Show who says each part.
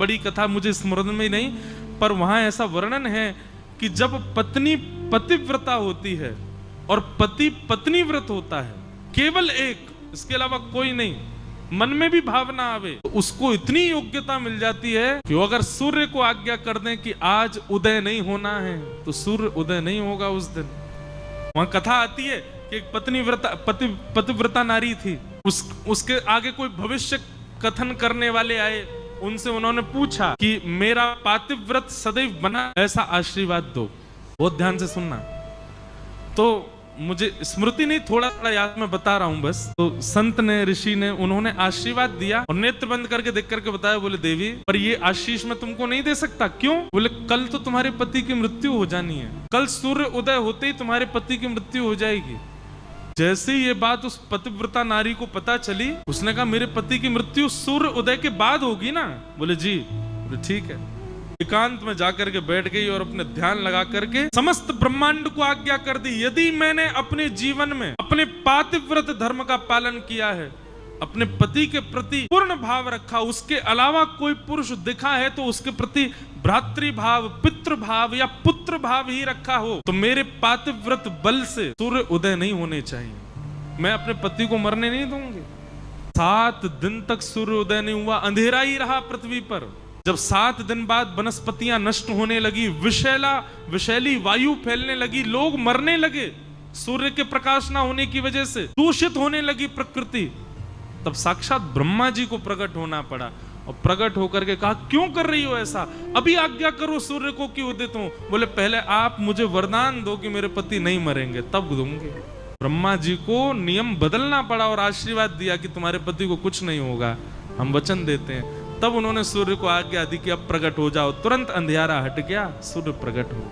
Speaker 1: बड़ी कथा मुझे स्मरण में नहीं, पर वहां ऐसा वर्णन है कि जब पत्नी पतिव्रता होती है और पति पत्नी व्रत होता है, केवल एक, इसके अलावा कोई नहीं, मन में भी भावना आवे तो उसको इतनी योग्यता मिल जाती है कि वो अगर सूर्य को आज्ञा कर दें कि आज उदय नहीं होना है तो सूर्य उदय नहीं होगा उस दिन। वहां कथा आती है कि एक पतिव्रता नारी थी, उसके आगे कोई भविष्य कथन करने वाले आए, उनसे उन्होंने पूछा कि मेरा पातिव्रत सदैव बना ऐसा आशीर्वाद दो। बहुत ध्यान से सुनना। तो मुझे स्मृति नहीं, थोड़ा थोड़ा याद मैं बता रहा हूं बस। तो संत ने, ऋषि ने, उन्होंने आशीर्वाद दिया और नेत्र बंद करके देख करके बताया, बोले देवी पर ये आशीष मैं तुमको नहीं दे सकता। क्यों? बोले कल तो तुम्हारे पति की मृत्यु हो जानी है, कल सूर्य उदय होते ही तुम्हारे पति की मृत्यु हो जाएगी। जैसे ही ये बात उस पतिव्रता नारी को पता चली, उसने कहा मेरे पति की मृत्यु सूर्य उदय के बाद होगी ना? बोले जी। बोले ठीक है। एकांत में जाकर के बैठ गई और अपने ध्यान लगा करके समस्त ब्रह्मांड को आज्ञा कर दी, यदि मैंने अपने जीवन में अपने पातिव्रत धर्म का पालन किया है, अपने पति के प्रति पूर्ण भाव रखा, उसके अलावा कोई पुरुष दिखा है तो उसके प्रति भ्रातृभाव, पितृभाव या पुत्र भाव ही रखा हो, तो मेरे पातिव्रत बल से सूर्य उदय नहीं होने चाहिए, मैं अपने पति को मरने नहीं दूंगी। 7 दिन तक सूर्य उदय नहीं हुआ, अंधेरा ही रहा पृथ्वी पर। जब 7 दिन बाद वनस्पतियां नष्ट होने लगी, विषैली वायु फैलने लगी, लोग मरने लगे सूर्य के प्रकाश ना होने की वजह से, दूषित होने लगी प्रकृति, तब साक्षात ब्रह्मा जी को प्रकट होना पड़ा और प्रकट होकर के कहा क्यों कर रही हो ऐसा, अभी आज्ञा करो सूर्य को कि उदित हो। बोले पहले आप मुझे वरदान दो कि मेरे पति नहीं मरेंगे, तब दूंगे। ब्रह्मा जी को नियम बदलना पड़ा और आशीर्वाद दिया कि तुम्हारे पति को कुछ नहीं होगा, हम वचन देते हैं। तब उन्होंने सूर्य को आज्ञा दी कि अब प्रकट हो जाओ, तुरंत अंधियारा हट गया, सूर्य प्रकट हो।